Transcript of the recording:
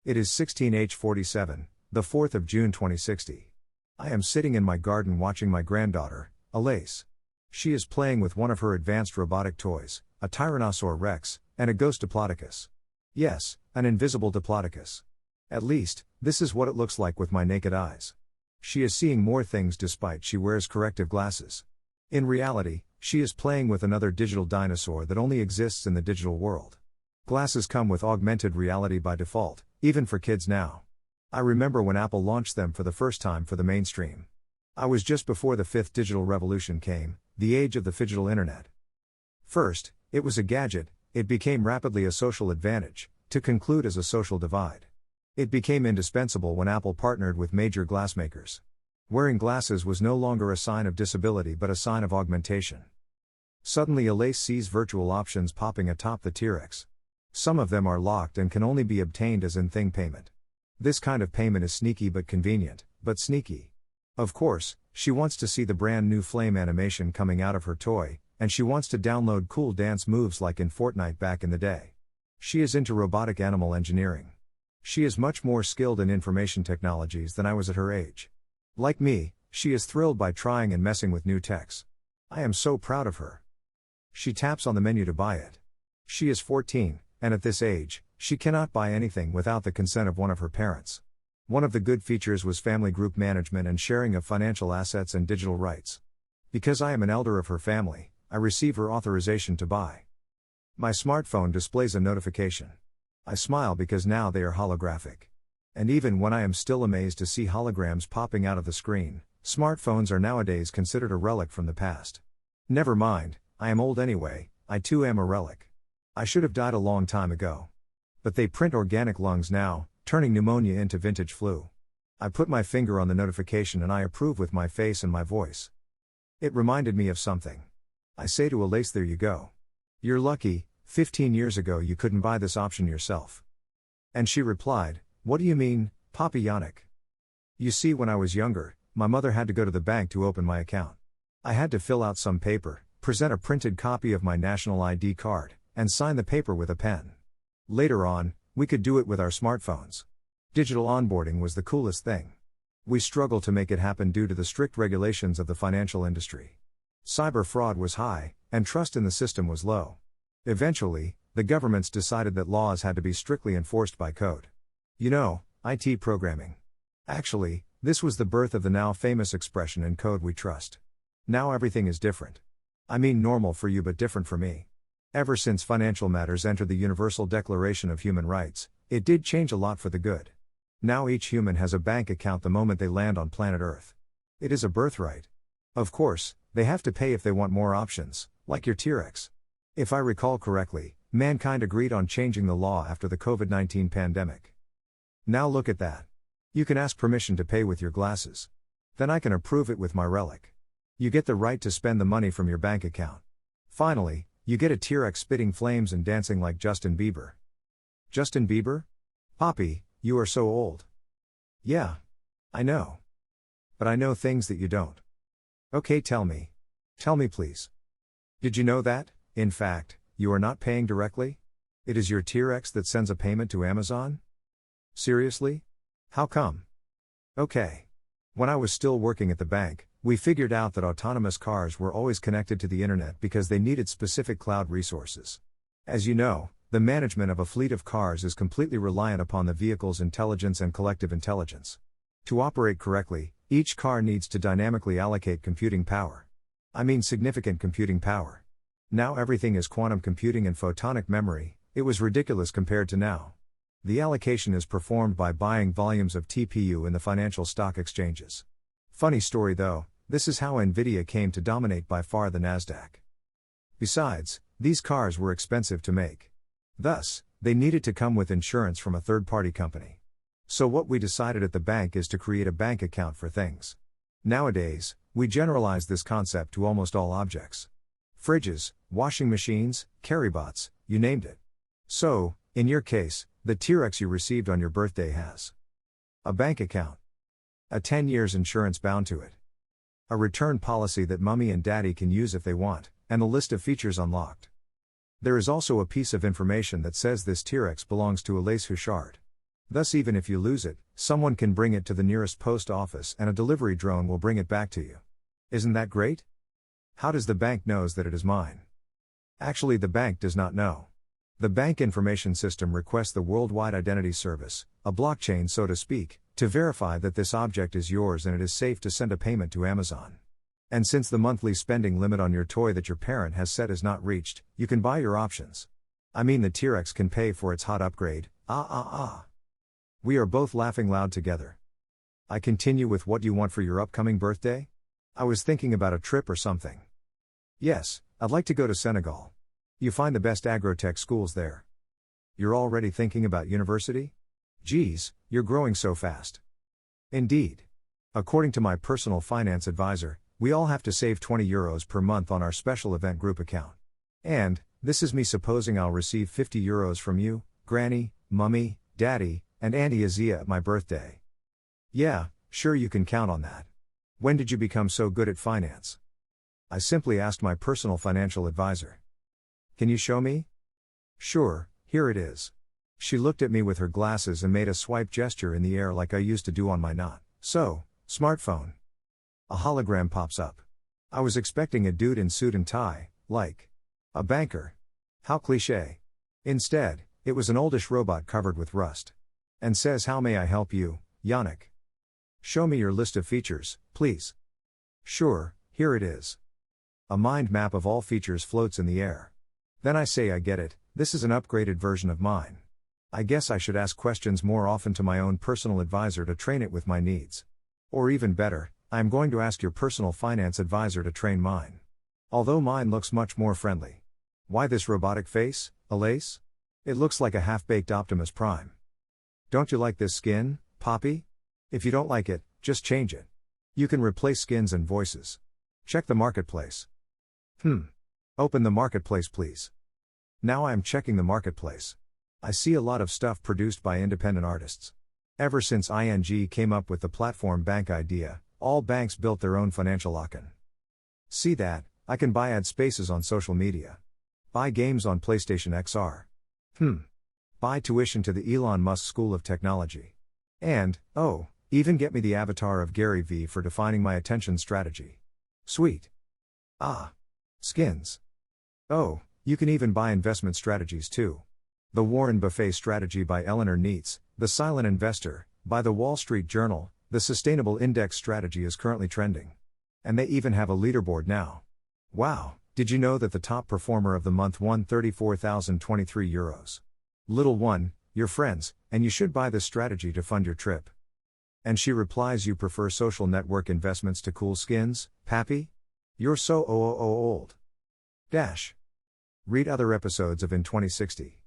It is 16H47, the 4th of June 2060. I am sitting in my garden watching my granddaughter, Alace. She is playing with one of her advanced robotic toys, a Tyrannosaur Rex, and a ghost Diplodocus. Yes, an invisible Diplodocus. At least, this is what it looks like with my naked eyes. She is seeing more things despite she wears corrective glasses. In reality, she is playing with another digital dinosaur that only exists in the digital world. Glasses come with augmented reality by default, even for kids now. I remember when Apple launched them for the first time for the mainstream. I was just before the fifth digital revolution came, the age of the phygital internet. First, it was a gadget, it became rapidly a social advantage, to conclude as a social divide. It became indispensable when Apple partnered with major glassmakers. Wearing glasses was no longer a sign of disability but a sign of augmentation. Suddenly Alace sees virtual options popping atop the T-Rex. Some of them are locked and can only be obtained as in-thing payment. This kind of payment is sneaky but convenient, but sneaky. Of course, she wants to see the brand new flame animation coming out of her toy, and she wants to download cool dance moves like in Fortnite back in the day. She is into robotic animal engineering. She is much more skilled in information technologies than I was at her age. Like me, she is thrilled by trying and messing with new techs. I am so proud of her. She taps on the menu to buy it. She is 14, and at this age, she cannot buy anything without the consent of one of her parents. One of the good features was family group management and sharing of financial assets and digital rights. Because I am an elder of her family, I receive her authorization to buy. My smartphone displays a notification. I smile because now they are holographic. And even when I am still amazed to see holograms popping out of the screen, smartphones are nowadays considered a relic from the past. Never mind, I am old anyway, I too am a relic. I should have died a long time ago. But they print organic lungs now, turning pneumonia into vintage flu. I put my finger on the notification and I approve with my face and my voice. It reminded me of something. I say to Alace, there you go. You're lucky, 15 years ago you couldn't buy this option yourself. And she replied, what do you mean, Papi Yannick? You see, when I was younger, my mother had to go to the bank to open my account. I had to fill out some paper, present a printed copy of my national ID card, and sign the paper with a pen. Later on, we could do it with our smartphones. Digital onboarding was the coolest thing. We struggled to make it happen due to the strict regulations of the financial industry. Cyber fraud was high, and trust in the system was low. Eventually, the governments decided that laws had to be strictly enforced by code. You know, IT programming. Actually, this was the birth of the now famous expression "in code we trust." Now everything is different. I mean normal for you but different for me. Ever since financial matters entered the Universal Declaration of Human Rights, it did change a lot for the good. Now each human has a bank account the moment they land on planet Earth. It is a birthright. Of course, they have to pay if they want more options, like your T-Rex. If I recall correctly, mankind agreed on changing the law after the COVID-19 pandemic. Now look at that. You can ask permission to pay with your glasses. Then I can approve it with my relic. You get the right to spend the money from your bank account. Finally, you get a T-Rex spitting flames and dancing like Justin Bieber. Justin Bieber? Papi, you are so old. Yeah. I know. But I know things that you don't. Okay, tell me. Tell me please. Did you know that, in fact, you are not paying directly? It is your T-Rex that sends a payment to Amazon? Seriously? How come? Okay. When I was still working at the bank, we figured out that autonomous cars were always connected to the internet because they needed specific cloud resources. As you know, the management of a fleet of cars is completely reliant upon the vehicle's intelligence and collective intelligence. To operate correctly, each car needs to dynamically allocate computing power. I mean significant computing power. Now everything is quantum computing and photonic memory. It was ridiculous compared to now. The allocation is performed by buying volumes of TPU in the financial stock exchanges. Funny story though, this is how Nvidia came to dominate by far the Nasdaq. Besides, these cars were expensive to make. Thus, they needed to come with insurance from a third-party company. So what we decided at the bank is to create a bank account for things. Nowadays, we generalize this concept to almost all objects. Fridges, washing machines, carrybots, you named it. So, in your case, the T-Rex you received on your birthday has a bank account, a 10 years insurance bound to it, a return policy that mommy and daddy can use if they want, and a list of features unlocked. There is also a piece of information that says this T-Rex belongs to Alace Huchard. Thus, even if you lose it, someone can bring it to the nearest post office and a delivery drone will bring it back to you. Isn't that great? How does the bank knows that it is mine? Actually, the bank does not know. The bank information system requests the Worldwide Identity Service, a blockchain so to speak, to verify that this object is yours and it is safe to send a payment to Amazon. And since the monthly spending limit on your toy that your parent has set is not reached, you can buy your options. I mean, the T-Rex can pay for its hot upgrade. We are both laughing loud together. I continue with what you want for your upcoming birthday? I was thinking about a trip or something. Yes, I'd like to go to Senegal. You find the best agrotech schools there. You're already thinking about university? Geez, you're growing so fast. Indeed. According to my personal finance advisor, we all have to save €20 per month on our special event group account. And, this is me supposing I'll receive €50 from you, Granny, Mummy, Daddy, and Auntie Azia at my birthday. Yeah, sure, you can count on that. When did you become so good at finance? I simply asked my personal financial advisor. Can you show me? Sure, here it is. She looked at me with her glasses and made a swipe gesture in the air like I used to do on my smartphone. A hologram pops up. I was expecting a dude in suit and tie, like a banker. How cliché. Instead, it was an oldish robot covered with rust. And says, "How may I help you, Yannick? Show me your list of features, please." Sure, here it is. A mind map of all features floats in the air. Then I say, I get it, this is an upgraded version of mine. I guess I should ask questions more often to my own personal advisor to train it with my needs. Or even better, I am going to ask your personal finance advisor to train mine. Although mine looks much more friendly. Why this robotic face, Alace? It looks like a half-baked Optimus Prime. Don't you like this skin, Poppy? If you don't like it, just change it. You can replace skins and voices. Check the marketplace. Open the marketplace, please. Now I am checking the marketplace. I see a lot of stuff produced by independent artists. Ever since ING came up with the platform bank idea, all banks built their own financial icon. See that, I can buy ad spaces on social media. Buy games on PlayStation XR. Buy tuition to the Elon Musk School of Technology. And, even get me the avatar of Gary Vee for defining my attention strategy. Sweet. Skins. Oh, you can even buy investment strategies too. The Warren Buffett Strategy by Eleanor Neitz, The Silent Investor, by the Wall Street Journal, the Sustainable Index Strategy is currently trending. And they even have a leaderboard now. Wow, did you know that the top performer of the month won €34,023? Little one, your friends, and you should buy this strategy to fund your trip. And she replies, you prefer social network investments to cool skins, Pappy? You're so old. Read other episodes of In 2060.